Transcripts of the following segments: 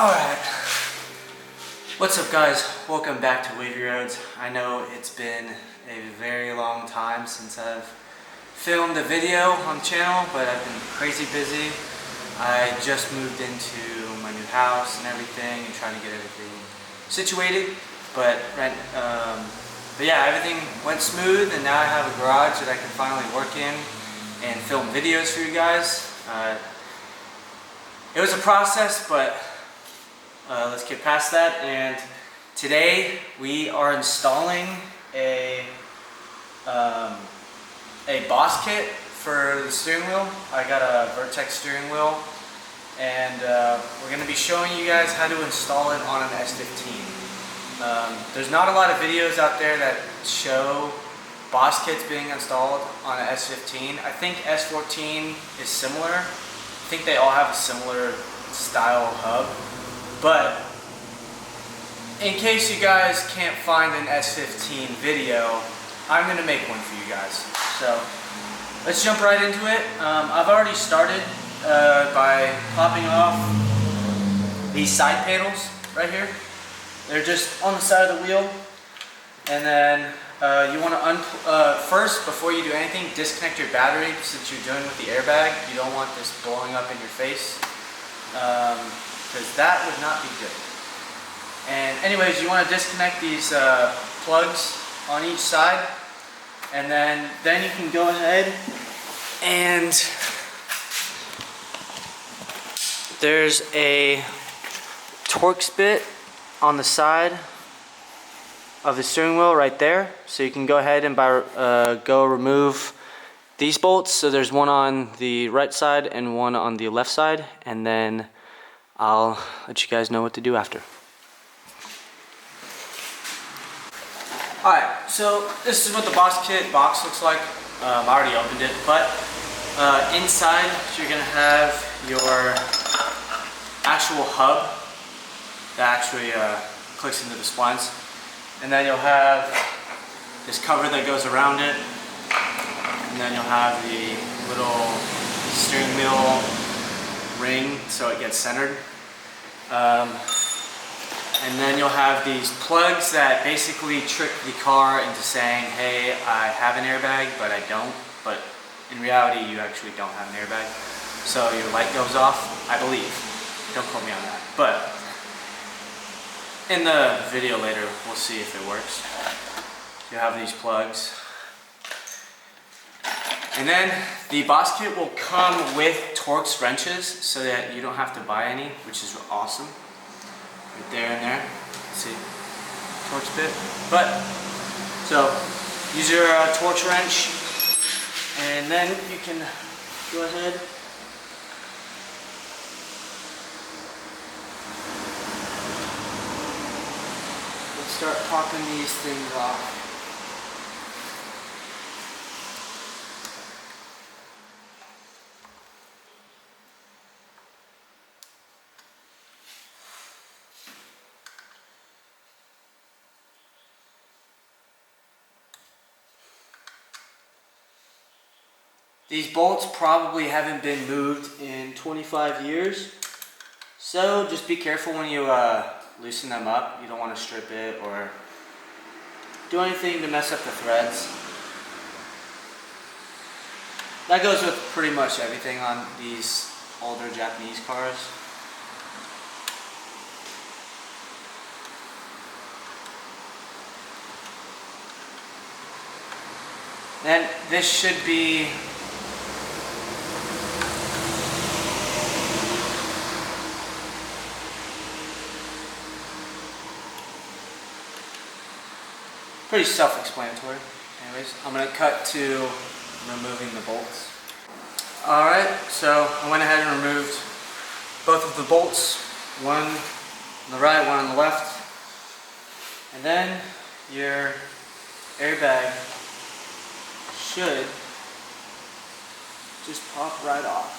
Alright, what's up guys? Welcome back to Wavy Roads. I know it's been a very long time since I've filmed a video on the channel, but I've been crazy busy. I just moved into my new house and everything and trying to get everything situated, but yeah, everything went smooth and now I have a garage that I can finally work in and film videos for you guys. It was a process, but let's get past that. And today we are installing a boss kit for the steering wheel. I got a vertex steering wheel, and we're going to be showing you guys how to install it on an S15. There's not a lot of videos out there that show boss kits being installed on an S15. I think S14 is similar. I think they all have a similar style hub. But in case you guys can't find an S15 video, I'm going to make one for you guys. So let's jump right into it. I've already started by popping off these side panels right here. They're just on the side of the wheel. And then you want to, first, before you do anything, disconnect your battery since you're doing with the airbag. You don't want this blowing up in your face. Because that would not be good. And anyways, you want to disconnect these plugs on each side, and then you can go ahead and there's a Torx bit on the side of the steering wheel right there, so you can go ahead and go remove these bolts. So there's one on the right side and one on the left side, and then I'll let you guys know what to do after. Alright, so this is what the boss kit box looks like. I already opened it, but inside you're going to have your actual hub that actually clicks into the splines. And then you'll have this cover that goes around it. And then you'll have the little steering wheel ring so it gets centered. And then you'll have these plugs that basically trick the car into saying, hey, I have an airbag, but I don't. But in reality, you actually don't have an airbag. So your light goes off, I believe. Don't quote me on that. But in the video later, we'll see if it works. You have these plugs. And then the boss kit will come with Torx wrenches so that you don't have to buy any, which is awesome. Right there and there. See, Torx bit. But so use your Torx wrench, and then you can go ahead. Let's start popping these things off. These bolts probably haven't been moved in 25 years, so just be careful when you loosen them up. You don't want to strip it or do anything to mess up the threads. That goes with pretty much everything on these older Japanese cars. Then this should be pretty self-explanatory. Anyways, I'm going to cut to removing the bolts. Alright, so I went ahead and removed both of the bolts, one on the right, one on the left. And then your airbag should just pop right off.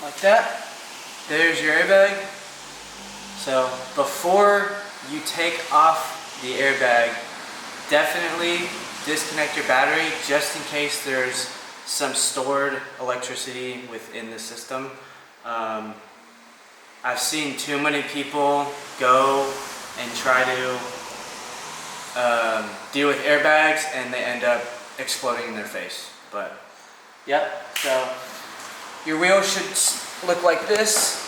like that. There's your airbag. So before you take off the airbag, definitely disconnect your battery just in case there's some stored electricity within the system. I've seen too many people go and try to deal with airbags and they end up exploding in their face. But yep, so your wheel should look like this.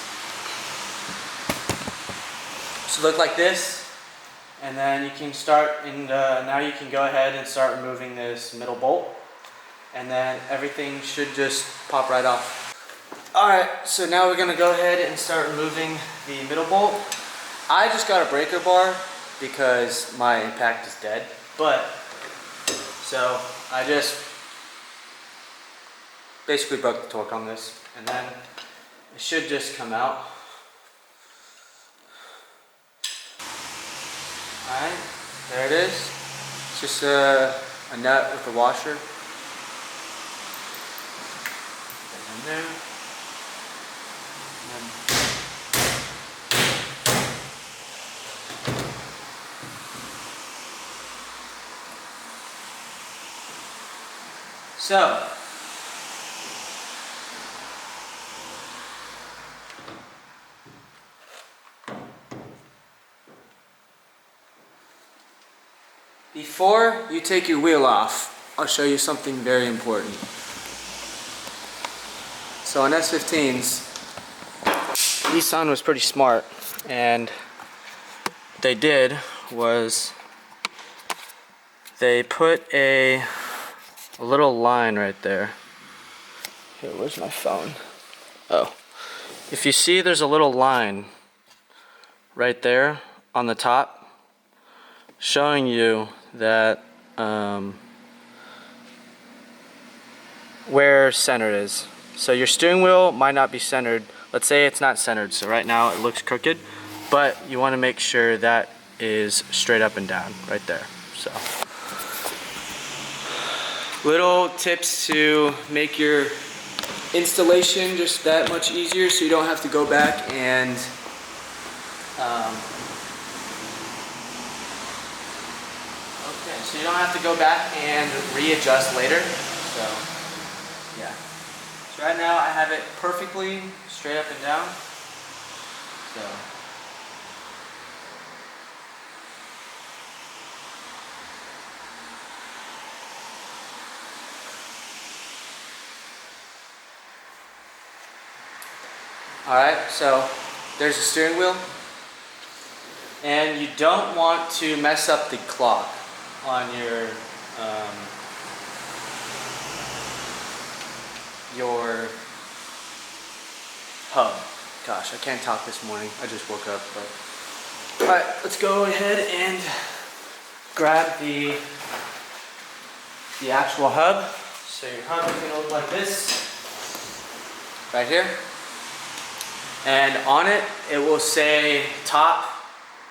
Should look like this, and then you can start, and now you can go ahead and start removing this middle bolt, and then everything should just pop right off. Alright, so now we're gonna go ahead and start removing the middle bolt. I just got a breaker bar because my impact is dead, but so I just basically broke the torque on this, and then it should just come out. Alright, there it is. It's just a nut with a washer. Put that in there. So, before you take your wheel off, I'll show you something very important. So on S15s, Nissan was pretty smart, and what they did was they put a little line right there. Here, where's my phone? Oh. If you see there's a little line right there on the top showing you that where center is. So your steering wheel might not be centered. Let's say it's not centered, so right now it looks crooked, but you want to make sure that is straight up and down right there. So little tips to make your installation just that much easier, so you don't have to go back and so you don't have to go back and readjust later. So yeah. So right now I have it perfectly straight up and down. So alright, so there's the steering wheel. And you don't want to mess up the clock on your hub. Gosh, I can't talk this morning. I just woke up. But alright, let's go ahead and grab the actual hub. So your hub is going to look like this, right here. And on it, it will say top,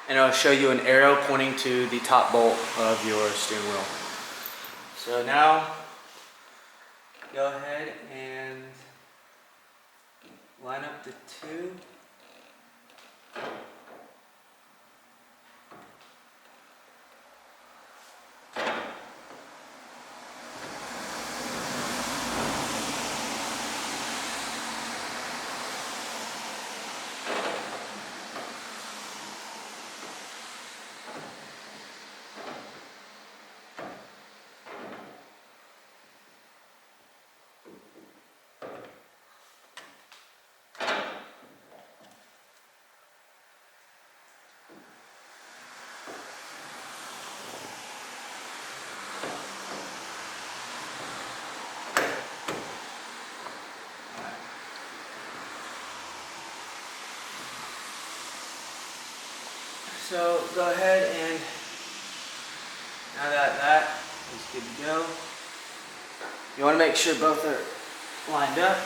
and it'll show you an arrow pointing to the top bolt of your steering wheel. So now, go ahead and line up the two. So go ahead and now that is good to go. You want to make sure both are lined up.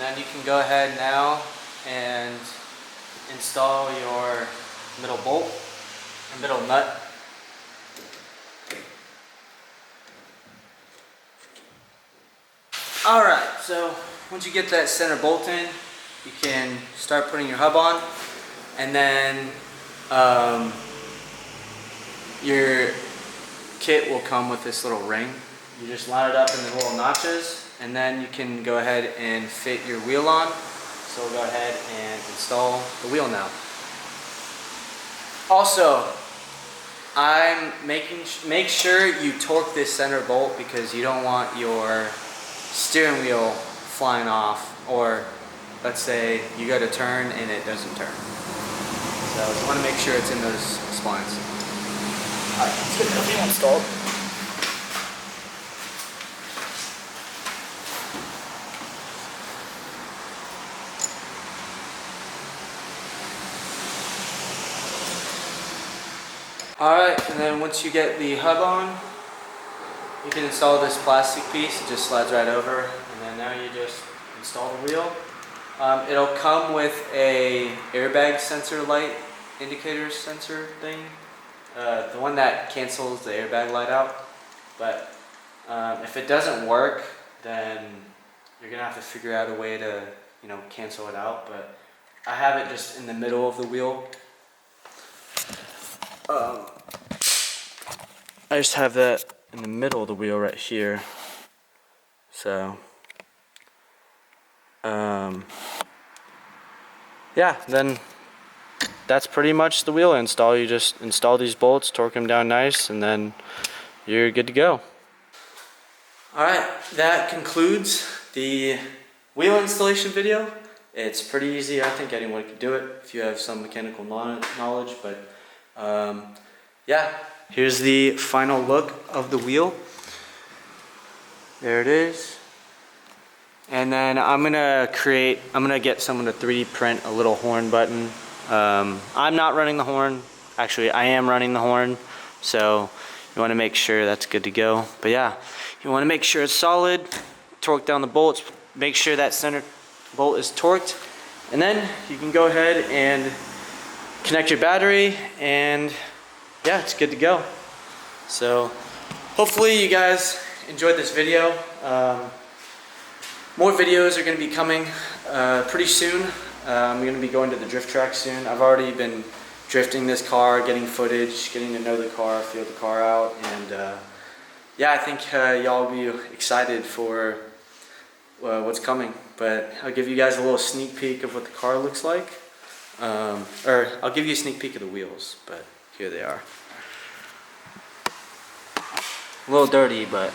then you can go ahead now and install your middle bolt or middle nut. Alright, so once you get that center bolt in, you can start putting your hub on, and then your kit will come with this little ring. You just line it up in the little notches, and then you can go ahead and fit your wheel on. So we'll go ahead and install the wheel now. Also, make sure you torque this center bolt, because you don't want your steering wheel flying off, or let's say you go to turn and it doesn't turn. So you want to make sure it's in those splines. Alright, let's get the wheel installed. Alright, and then once you get the hub on, you can install this plastic piece. It just slides right over, and then now you just install the wheel. It'll come with a airbag sensor light indicator sensor thing, the one that cancels the airbag light out. But if it doesn't work, then you're gonna have to figure out a way to, cancel it out. But I have it just in the middle of the wheel. I just have that in the middle of the wheel right here. So yeah, then that's pretty much the wheel install. You just install these bolts, torque them down nice, and then you're good to go. Alright, that concludes the wheel installation video. It's pretty easy. I think anyone can do it if you have some mechanical knowledge, but yeah, here's the final look of the wheel. There it is. And then I'm gonna get someone to 3D print a little horn button. I'm not running the horn. Actually, I am running the horn. So you wanna make sure that's good to go. But yeah, you wanna make sure it's solid, torque down the bolts, make sure that center bolt is torqued, and then you can go ahead and connect your battery, and yeah, it's good to go. So hopefully you guys enjoyed this video. More videos are going to be coming pretty soon. I'm going to be going to the drift track soon. I've already been drifting this car, getting footage, getting to know the car, feel the car out, and yeah, I think y'all will be excited for what's coming. But I'll give you guys a little sneak peek of what the car looks like. Or I'll give you a sneak peek of the wheels, but here they are. A little dirty, but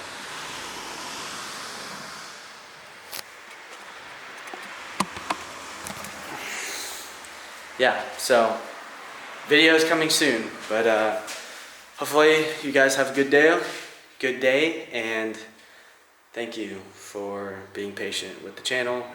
yeah, so videos coming soon, but hopefully you guys have a good day, and thank you for being patient with the channel